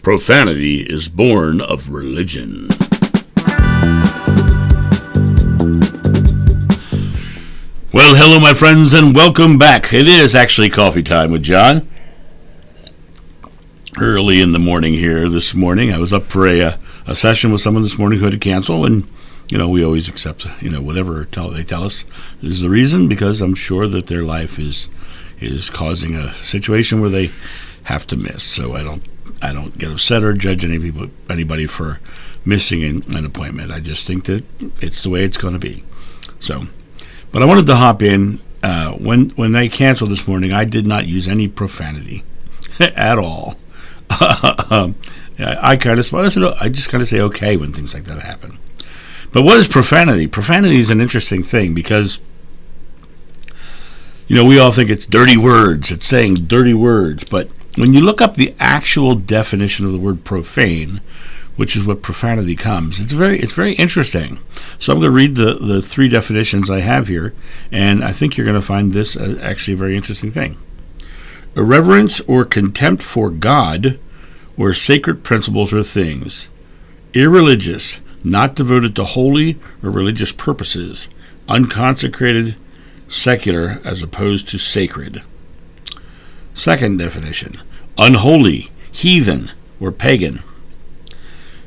Profanity is born of religion. Well, hello, my friends, and welcome back. It is actually coffee time with John. Early in the morning here this morning. I was up for a session with someone this morning who had to cancel, and we always accept whatever they tell us is the reason, because I'm sure that their life is causing a situation where they have to miss. So I don't get upset or judge anybody for missing an appointment. I just think that it's the way it's going to be. So, but I wanted to hop in. When they canceled this morning, I did not use any profanity at all. I just kind of say okay when things like that happen. But what is profanity? Profanity is an interesting thing because, we all think it's dirty words. It's saying dirty words. But when you look up the actual definition of the word profane, which is what profanity comes, it's very interesting. So I'm going to read the three definitions I have here, and I think you're going to find this actually a very interesting thing. Irreverence or contempt for God or sacred principles or things. Irreligious, not devoted to holy or religious purposes. Unconsecrated, secular as opposed to sacred. Second definition, unholy, heathen, or pagan.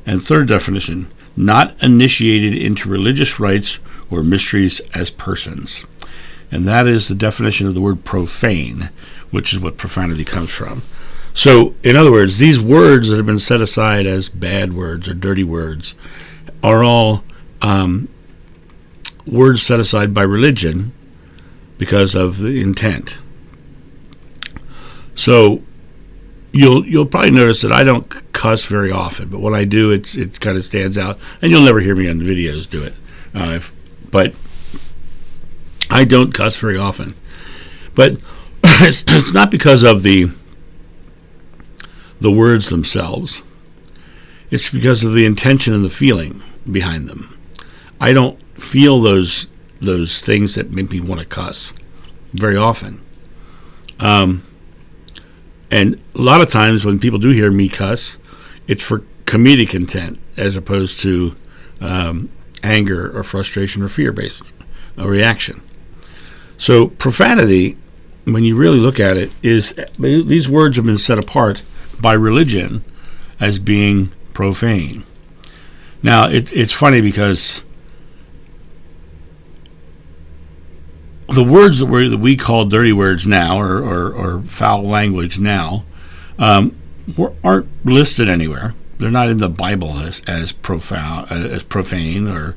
And third definition, not initiated into religious rites or mysteries as persons. And that is the definition of the word profane, which is what profanity comes from. So, in other words, these words that have been set aside as bad words or dirty words are all words set aside by religion because of the intent. So, you'll probably notice that I don't cuss very often, but when I do, it kind of stands out, and you'll never hear me on the videos do it. But I don't cuss very often. But it's not because of the words themselves. It's because of the intention and the feeling behind them. I don't feel those things that make me want to cuss very often. And a lot of times when people do hear me cuss, it's for comedic intent as opposed to anger or frustration or fear-based reaction. So profanity, when you really look at it, is these words have been set apart by religion as being profane. Now, it's funny because the words that we call dirty words now, or foul language now, aren't listed anywhere. They're not in the Bible as profane, or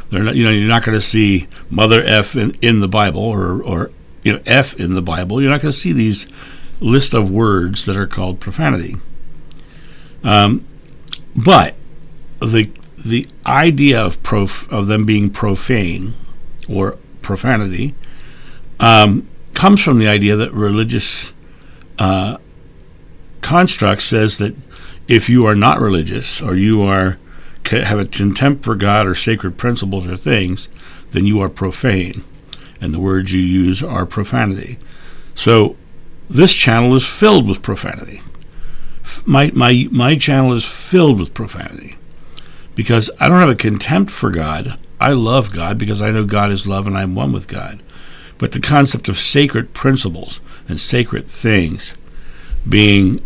they're not. You're not going to see mother F in the Bible, or F in the Bible. You're not going to see these list of words that are called profanity. But the idea of them being profane or profanity comes from the idea that religious construct says that if you are not religious, or you have a contempt for God or sacred principles or things, then you are profane, and the words you use are profanity. So this channel is filled with profanity. My channel is filled with profanity because I don't have a contempt for God. I love God because I know God is love and I'm one with God. But the concept of sacred principles and sacred things being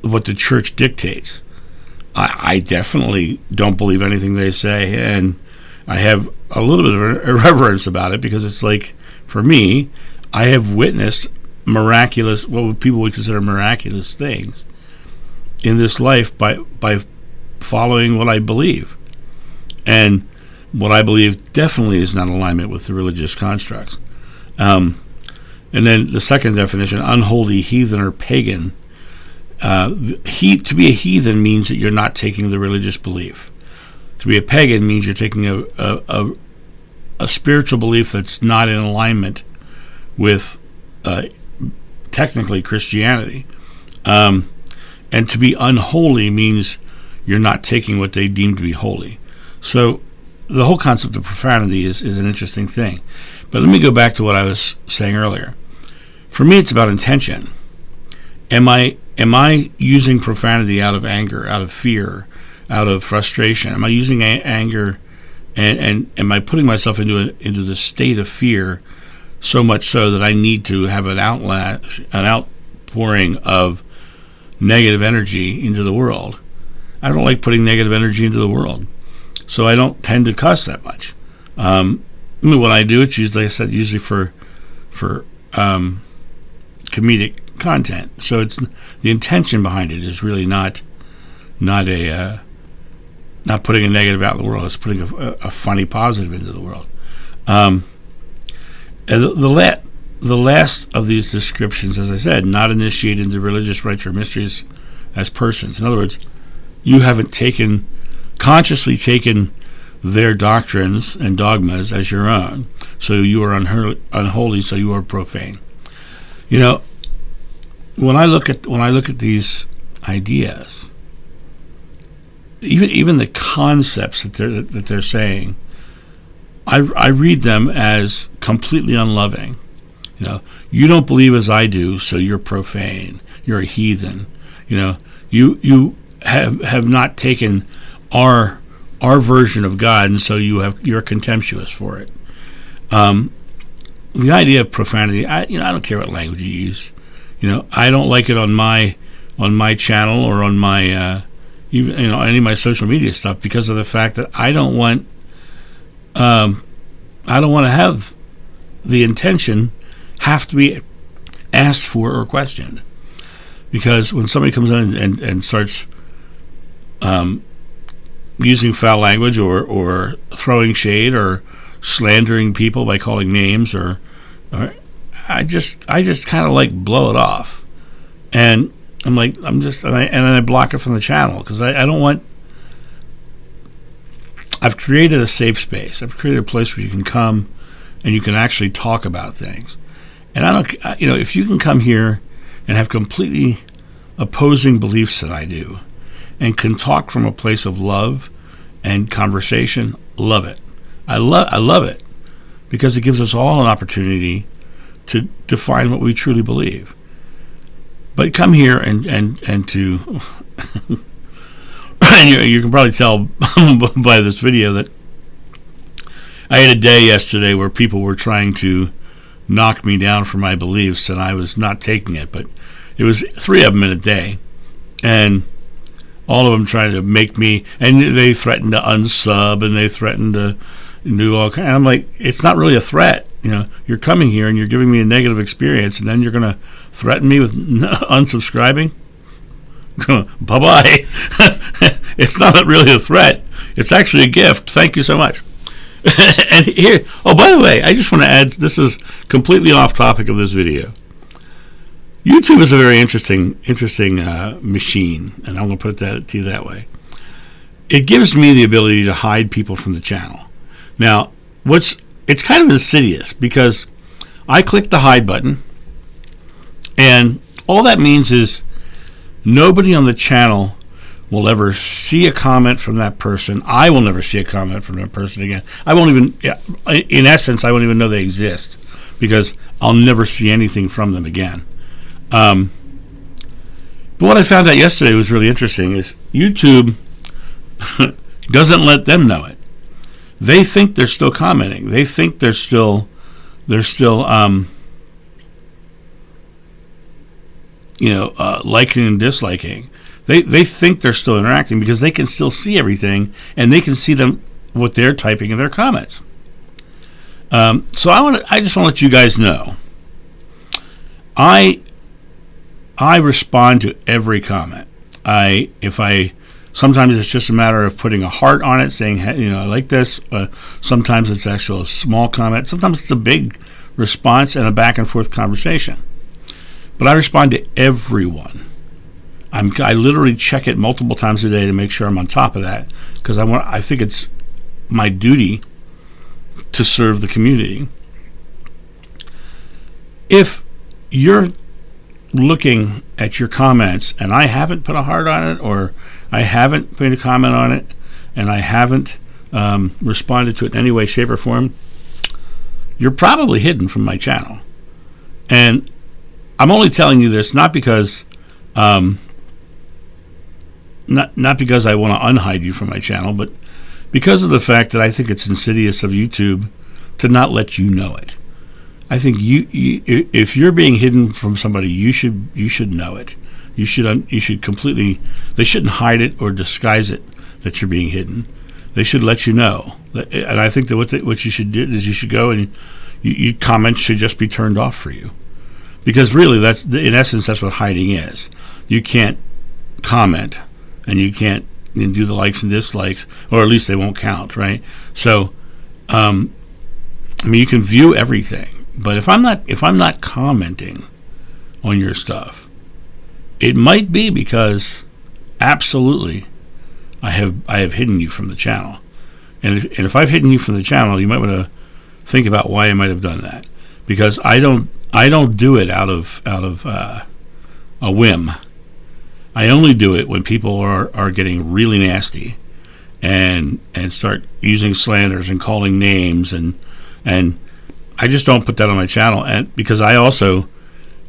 what the church dictates, I definitely don't believe anything they say, and I have a little bit of irreverence about it because it's like, for me, I have witnessed miraculous, what people would consider miraculous things in this life by following what I believe. And what I believe definitely is not in alignment with the religious constructs. And then the second definition, unholy, heathen, or pagan. To be a heathen means that you're not taking the religious belief. To be a pagan means you're taking a spiritual belief that's not in alignment with technically Christianity. And to be unholy means you're not taking what they deem to be holy. So the whole concept of profanity is an interesting thing. But let me go back to what I was saying earlier. For me, it's about intention. Am I using profanity out of anger, out of fear, out of frustration? Am I using anger, and am I putting myself into the state of fear so much so that I need to have an outpouring of negative energy into the world? I don't like putting negative energy into the world, so I don't tend to cuss that much. When I do, it's usually, like I said, usually for comedic content. So it's the intention behind it is really not putting a negative out in the world. It's putting a funny positive into the world. The last of these descriptions, as I said, not initiated into religious rites or mysteries as persons. In other words, you haven't consciously taken their doctrines and dogmas as your own. So you are unholy. So you are profane. When I look at these ideas, even the concepts that they're saying, I read them as completely unloving. You don't believe as I do, so you're profane. You're a heathen. You have not taken our version of God, and so you're contemptuous for it. The idea of profanity, I don't care what language you use. I don't like it on my channel or on my even any of my social media stuff, because of the fact that I don't want to have the intention have to be asked for or questioned. Because when somebody comes in and starts using foul language or throwing shade or slandering people by calling names, or I just kind of like blow it off, and and I block it from the channel, because I don't want. I've created a safe space. I've created a place where you can come and you can actually talk about things. And if you can come here and have completely opposing beliefs that I do, and can talk from a place of love and conversation, love it. I love it, because it gives us all an opportunity to define what we truly believe. But come here and to and you can probably tell by this video that I had a day yesterday where people were trying to knock me down for my beliefs, and I was not taking it. But it was 3 of them in a day, and all of them trying to make me, and they threatened to unsub, and they threatened to do all kinds. I'm like, it's not really a threat. You're coming here and you're giving me a negative experience, and then you're going to threaten me with unsubscribing? Bye-bye. It's not really a threat. It's actually a gift. Thank you so much. And here, by the way, I just want to add, this is completely off topic of this video. YouTube is a very interesting machine, and I'm going to put that to you that way. It gives me the ability to hide people from the channel. Now, it's kind of insidious, because I click the hide button, and all that means is nobody on the channel will ever see a comment from that person. I will never see a comment from that person again. I won't even, in essence, I won't even know they exist, because I'll never see anything from them again. But what I found out yesterday was really interesting, is YouTube doesn't let them know it. They think they're still commenting. They think they're still liking and disliking. They think they're still interacting, because they can still see everything, and they can see what they're typing in their comments. So I just want to let you guys know, I respond to every comment. Sometimes it's just a matter of putting a heart on it, saying, hey, I like this. Sometimes it's actually a small comment. Sometimes it's a big response and a back and forth conversation. But I respond to everyone. I literally check it multiple times a day to make sure I'm on top of that, because I think it's my duty to serve the community. If you're looking at your comments and I haven't put a heart on it, or I haven't made a comment on it, and I haven't responded to it in any way, shape, or form, you're probably hidden from my channel. And I'm only telling you this not because Not because I want to unhide you from my channel, but because of the fact that I think it's insidious of YouTube to not let you know it. I think if you're being hidden from somebody, you should know it. You should completely. They shouldn't hide it or disguise it that you're being hidden. They should let you know. And I think that what you should do is you should go and you comments should just be turned off for you, because really that's in essence that's what hiding is. You can't comment and you can't do the likes and dislikes, or at least they won't count, right? So, you can view everything, but if I'm not commenting on your stuff, it might be because absolutely I have hidden you from the channel, and if I've hidden you from the channel, you might want to think about why I might have done that, because I don't do it out of a whim. I only do it when people are getting really nasty and start using slanders and calling names, and I just don't put that on my channel, and because I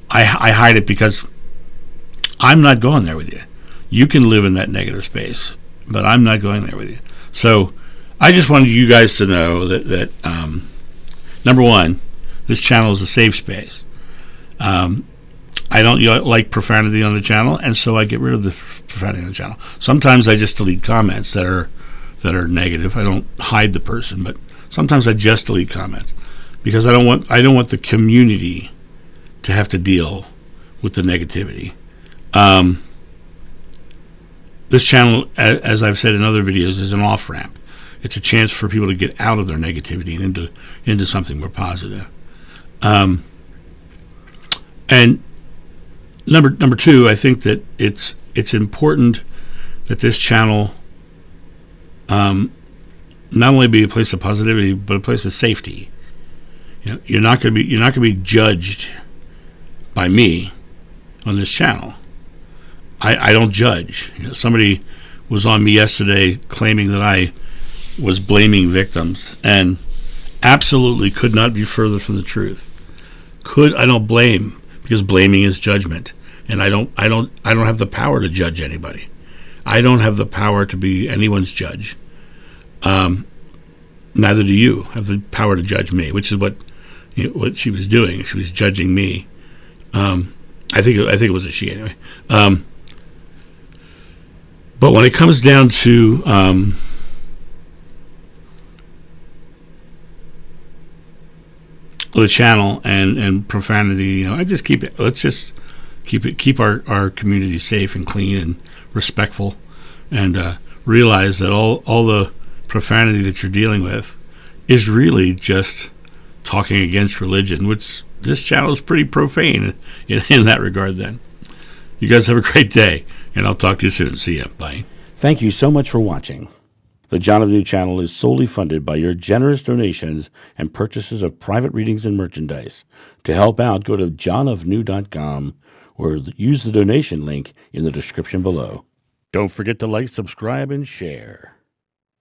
hide it because I'm not going there with you. You can live in that negative space, but I'm not going there with you. So I just wanted you guys to know that number one, this channel is a safe space. I don't like profanity on the channel, and so I get rid of the profanity on the channel. Sometimes I just delete comments that are negative. I don't hide the person, but sometimes I just delete comments because I don't want the community to have to deal with the negativity. This channel, as I've said in other videos, is an off-ramp. It's a chance for people to get out of their negativity and into something more positive. And number two, I think that it's important that this channel not only be a place of positivity, but a place of safety. You're not going to be judged by me on this channel. I don't judge. Somebody was on me yesterday claiming that I was blaming victims, and absolutely could not be further from the truth. I don't blame, because blaming is judgment, and I don't have the power to judge anybody. I don't have the power to be anyone's judge. Neither do you have the power to judge me, which is what she was doing. She was judging me. I think it was a she anyway. But when it comes down to the channel and profanity, I just keep it. Let's just keep our community safe and clean and respectful, and realize that all the profanity that you're dealing with is really just talking against religion, which this channel is pretty profane in that regard. Then you guys have a great day, and I'll talk to you soon. See ya. Bye. Thank you so much for watching. The John of New channel is solely funded by your generous donations and purchases of private readings and merchandise. To help out, go to johnofnew.com or use the donation link in the description below. Don't forget to like, subscribe, and share.